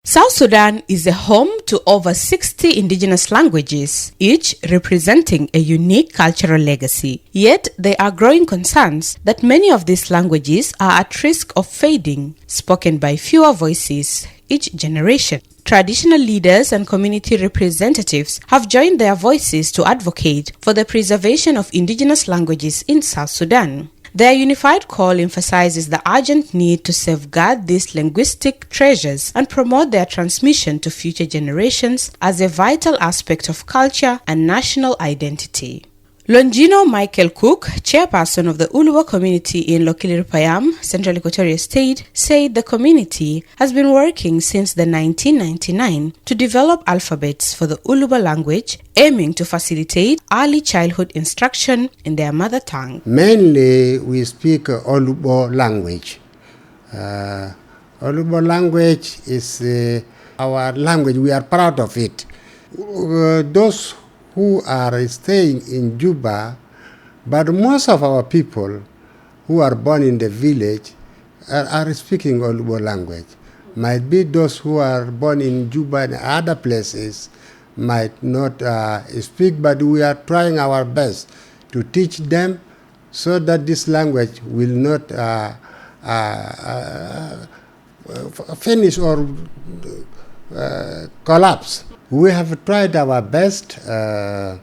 South Sudan is a home to over 60 indigenous languages, each representing a unique cultural legacy. Yet, there are growing concerns that many of these languages are at risk of fading, spoken by fewer voices each generation. Traditional leaders and community representatives have joined their voices to advocate for the preservation of indigenous languages in South Sudan. Their unified call emphasizes the urgent need to safeguard these linguistic treasures and promote their transmission to future generations as a vital aspect of culture and national identity. Longino Michael Cook, chairperson of the Uluba community in Lokilirpayam, Central Equatoria State, said the community has been working since the 1999 to develop alphabets for the Uluba language, aiming to facilitate early childhood instruction in their mother tongue. Mainly, we speak Uluba language. Uluba language is our language. We are proud of it. Those who are staying in Juba, but most of our people who are born in the village are speaking Uluba language. Might be those who are born in Juba and other places might not speak, but we are trying our best to teach them so that this language will not finish or collapse. We have tried our best. By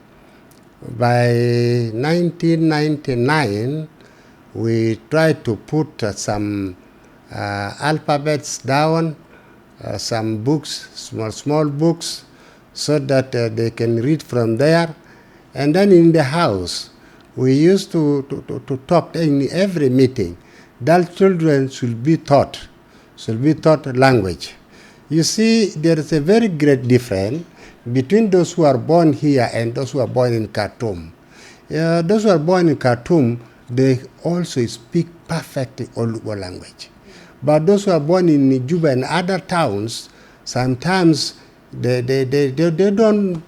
1999, we tried to put some alphabets down, some books, small books, so that they can read from there. And then in the house, we used to talk in every meeting that children should be taught language. You see, there is a very great difference between those who are born here and those who are born in Khartoum. Those who are born in Khartoum, they also speak perfect Uluba language. But those who are born in Juba and other towns, sometimes they don't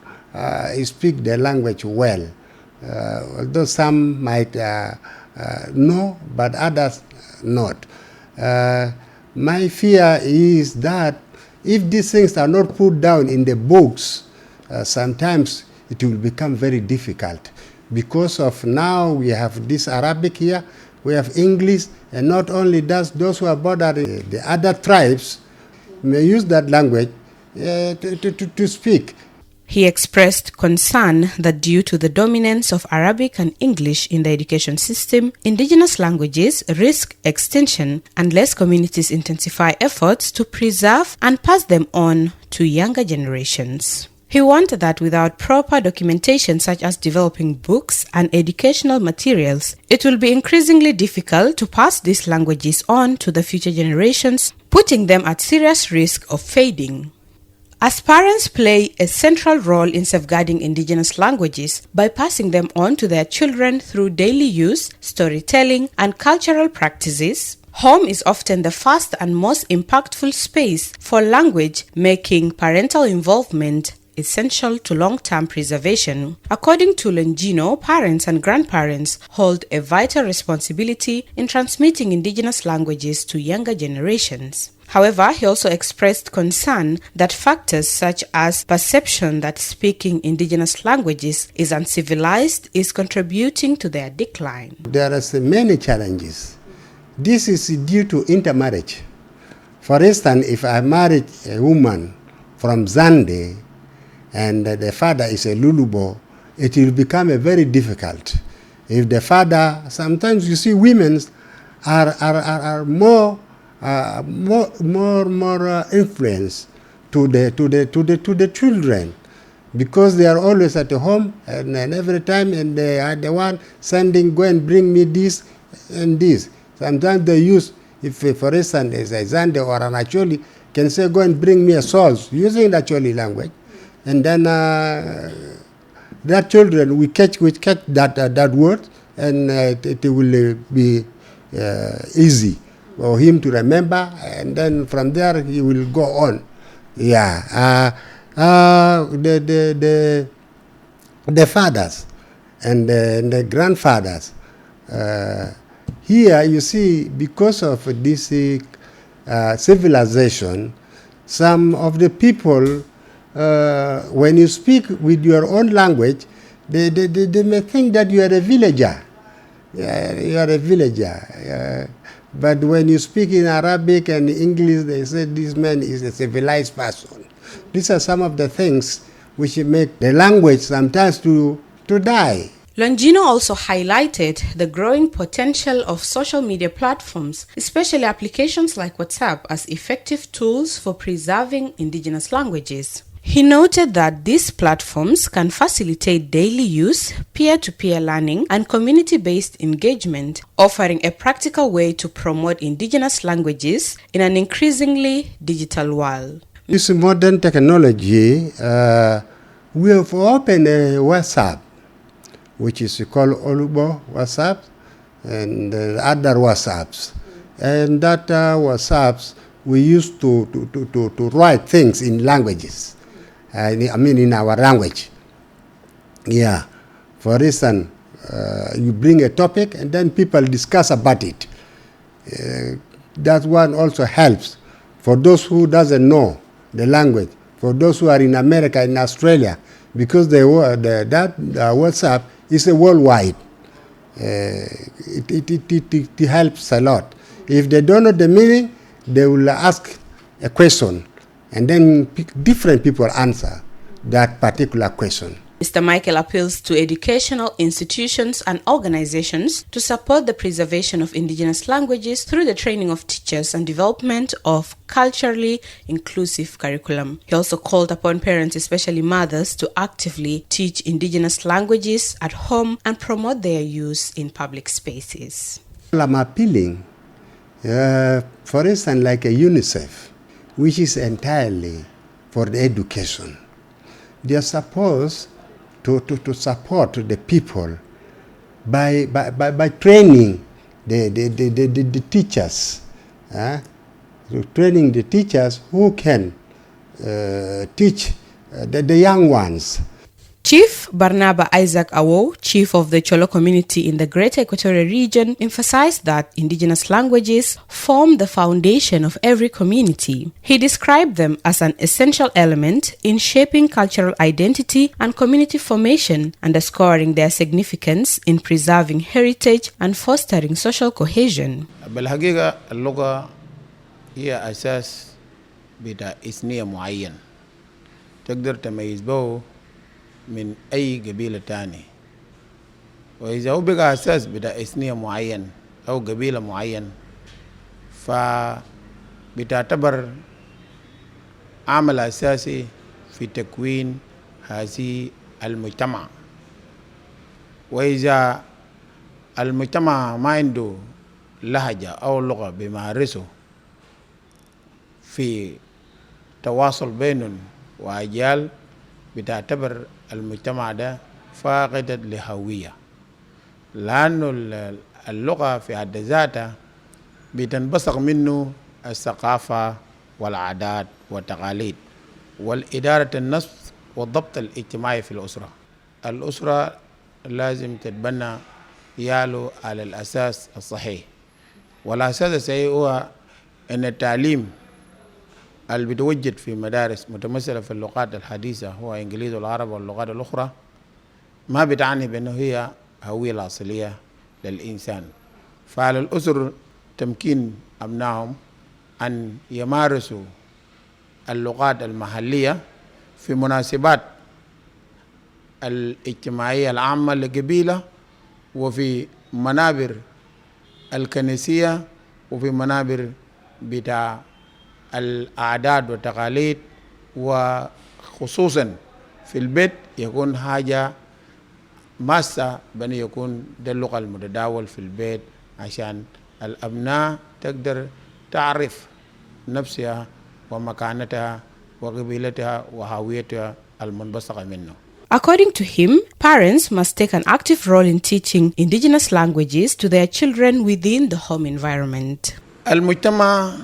speak the language well. Although some might know, but others not. My fear is that if these things are not put down in the books, sometimes it will become very difficult. Because of now we have this Arabic here, we have English, and not only those who are bordering the other tribes may use that language to speak. He expressed concern that due to the dominance of Arabic and English in the education system, indigenous languages risk extinction unless communities intensify efforts to preserve and pass them on to younger generations. He warned that without proper documentation such as developing books and educational materials, it will be increasingly difficult to pass these languages on to the future generations, putting them at serious risk of fading. As parents play a central role in safeguarding indigenous languages by passing them on to their children through daily use, storytelling, and cultural practices, home is often the first and most impactful space for language, making parental involvement essential to long-term preservation. According to Longino, parents and grandparents hold a vital responsibility in transmitting indigenous languages to younger generations. However, he also expressed concern that factors such as perception that speaking indigenous languages is uncivilized is contributing to their decline. There are many challenges. This is due to intermarriage. For instance, if I married a woman from Zande and the father is a Lulubo, it will become very difficult. If the father, sometimes you see women are more influence to the children, because they are always at home and every time, and they are the one sending, go and bring me this and this. Sometimes they use, if for instance is a Zande or an Acholi, can say go and bring me a sauce using the Acholi language, and then that children we catch that word, and it will be easy for him to remember, and then from there he will go on. Yeah, the fathers and the grandfathers. Here you see, because of this civilization, Some of the people, when you speak with your own language, they may think that you are a villager. You are a villager. But when you speak in Arabic and English, they say this man is a civilized person. These are some of the things which make the language sometimes to die. Longino also highlighted the growing potential of social media platforms, especially applications like WhatsApp, as effective tools for preserving indigenous languages. He noted that these platforms can facilitate daily use, peer-to-peer learning, and community-based engagement, offering a practical way to promote indigenous languages in an increasingly digital world. This modern technology, we have opened a WhatsApp, which is called Olubo WhatsApp, and other WhatsApps. And that WhatsApps, we used to write things in languages. In our language. Yeah. For instance, you bring a topic and then people discuss about it. That one also helps for those who doesn't know the language, for those who are in America, in Australia, because that WhatsApp is a worldwide. It helps a lot. If they don't know the meaning, they will ask a question, and then different people answer that particular question. Mr. Michael appeals to educational institutions and organizations to support the preservation of indigenous languages through the training of teachers and development of culturally inclusive curriculum. He also called upon parents, especially mothers, to actively teach indigenous languages at home and promote their use in public spaces. I'm appealing, for instance, like a UNICEF, which is entirely for the education. They are supposed to support the people by training the teachers, training the teachers who can teach the young ones. Chief Barnaba Isaac Awo, chief of the Cholo community in the Greater Equatorial Region, emphasized that indigenous languages form the foundation of every community. He described them as an essential element in shaping cultural identity and community formation, underscoring their significance in preserving heritage and fostering social cohesion. بالحقيقة اللغة هي أساس بتاع إثنية معين تقدر تميز به من أي قبيلة تاني، وإذا هو بقى أساس بتاع إثنية معين أو قبيلة معين فبتعتبر عامل أساسي في تكوين هذه المجتمع. وإذا المجتمع ما عنده لهجة أو لغة بيمارسه في تواصل بين وأجيال بتعتبر المجتمع ده فاقدا لهوية، لأنه اللغة في حد ذاتها بتنبثق منه الثقافة والعادات والتقاليد والإدارة النفس والضبط الاجتماعي في الأسرة. الأسرة لازم تتبنى يالو على الأساس الصحيح، والأساس الصحيح هو أن التعليم اللي بيتوجد في مدارس متمثلة في اللغات الحديثة هو إنجليزي والعربي واللغات الأخرى ما بتعني بأنه هي هوية الأصلية للإنسان. فعلى الأسر تمكين أبنائهم أن يمارسوا اللغات المحلية في مناسبات الاجتماعية العامة للقبيلة، وفي منابر الكنسية، وفي منابر بتاع الأعداد والتقاليد، وخصوصا في البيت يكون حاجة ماسة بأن يكون ده اللغة المتداول في البيت عشان الأبناء تقدر تعرف نفسها ومكانتها وقبيلتها وهويتها المنبثقة منه. According to him, parents must take an active role in teaching indigenous languages to their children within the home environment. المجتمع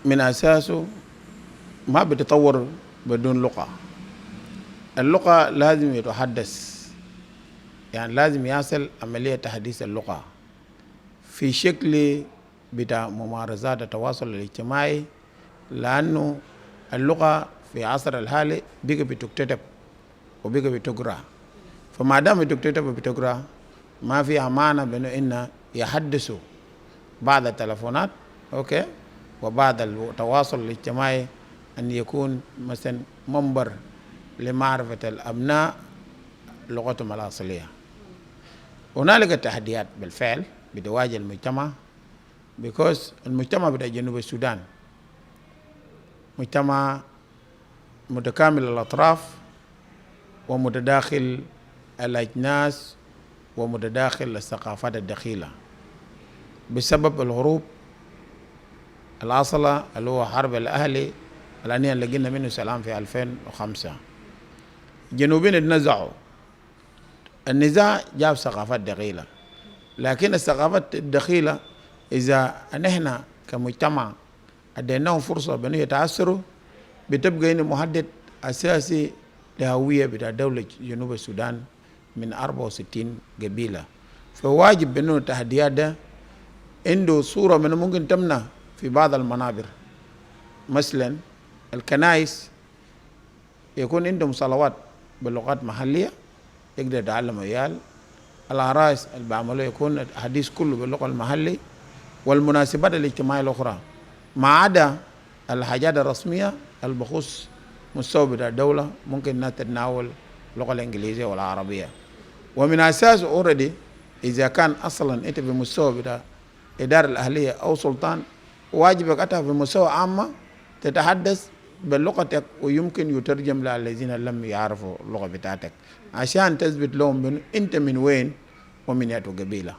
من أساسه ما بيتطور بدون لغة. اللغة لازم يتحدث، يعني لازم يصل عملية تحديث اللغة في شكل بتاع ممارسات التواصل الاجتماعي، لأنه اللغة في عصر الحالي بقى بتكتب وبقى بتقرأ. فما دام بتكتب وبتقرأ ما في أمانة بأنه إن يحدثوا بعض التلفونات أوكي وبعض التواصل الاجتماعي أن يكون مثلا منبر لمعرفة الأبناء لغتهم الأصلية. هنالك تحديات بالفعل بتواجه المجتمع because المجتمع بتاع جنوب السودان مجتمع متكامل الأطراف ومتداخل الأجناس ومتداخل الثقافات الدخيلة بسبب الهروب الأصلة اللي هو حرب الأهلي الأنية اللي لقينا منه سلام في 2005. جنوبين اتنزعوا، النزاع جاب ثقافات دخيلة، لكن الثقافات الدخيلة إذا نحن كمجتمع اديناهم فرصة بأنه يتعثروا بتبقى هنا محدد أساسي لهوية بتاع دولة جنوب السودان من 64 قبيلة. فواجب بأنه التحديات ده عنده صورة من ممكن تمنع في بعض المنابر. مثلا الكنائس يكون عندهم صلوات باللغات محلية يقدر يتعلم عيال، العرايس اللي بيعملوا يكون الحديث كله باللغة المحلي، والمناسبات الاجتماعية الأخرى ما عدا الحاجات الرسمية البخصوص مستوى بتاع الدولة ممكن الناس تتناول اللغة الإنجليزية والعربية. ومن أساس أوريدي إذا كان أصلا أنت بمستوى بتاع إدارة الأهلية أو سلطان واجبك أنت في مستوى عامة تتحدث بلغتك ويمكن يترجم للذين لم يعرفوا اللغة بتاعتك عشان تثبت لهم بأنه أنت من وين ومن أي قبيلة.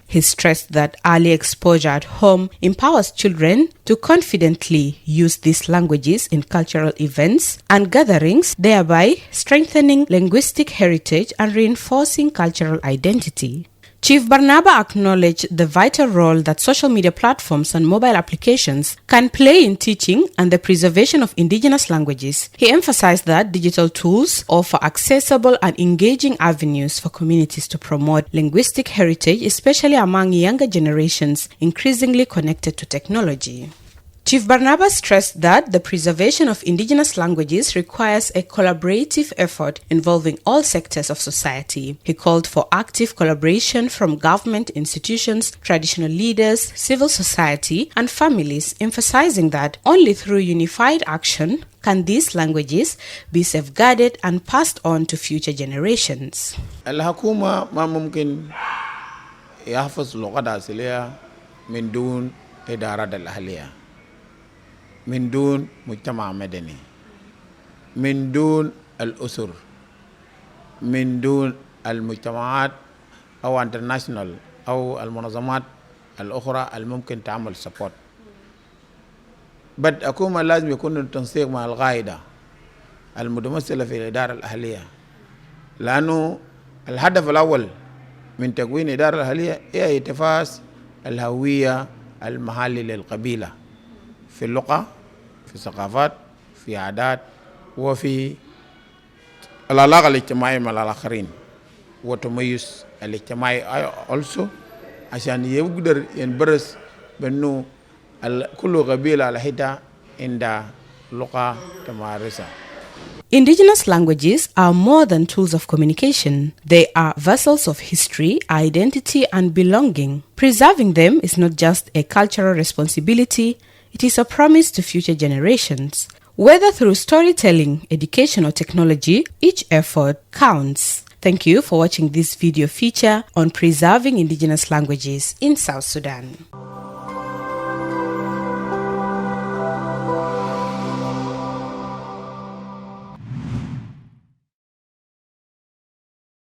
He stressed that early exposure at home empowers children to confidently use these languages in cultural events and gatherings, thereby strengthening linguistic heritage and reinforcing cultural identity. Chief Barnaba acknowledged the vital role that social media platforms and mobile applications can play in teaching and the preservation of indigenous languages. He emphasized that digital tools offer accessible and engaging avenues for communities to promote linguistic heritage, especially among younger generations increasingly connected to technology. Chief Barnaba stressed that the preservation of indigenous languages requires a collaborative effort involving all sectors of society. He called for active collaboration from government institutions, traditional leaders, civil society, and families, emphasizing that only through unified action can these languages be safeguarded and passed on to future generations. الحكومة ما ممكن يحفظ اللغة الأصلية من دون إدارة الأهلية، من دون مجتمع مدني، من دون الأسر، من دون المجتمعات أو انترناشنال أو المنظمات الأخرى الممكن تعمل سبورت. بد حكومة لازم يكون التنسيق مع القاعدة المتمثلة في الإدارة الأهلية، لأنه الهدف الأول من تكوين الإدارة الأهلية هي اتفاق الهوية المحلي للقبيلة في اللغة، في الثقافات، في عادات، وفي العلاقة الاجتماعية مع الآخرين وتميز الاجتماعي also عشان يقدر ينبرز بأنه كل قبيلة على حدة عندها لغة تمارسها. Indigenous languages are more than tools of communication. They are vessels of history, identity, and belonging. Preserving them is not just a cultural responsibility, it is a promise to future generations. Whether through storytelling, education, or technology, each effort counts. Thank you for watching this video feature on preserving indigenous languages in South Sudan.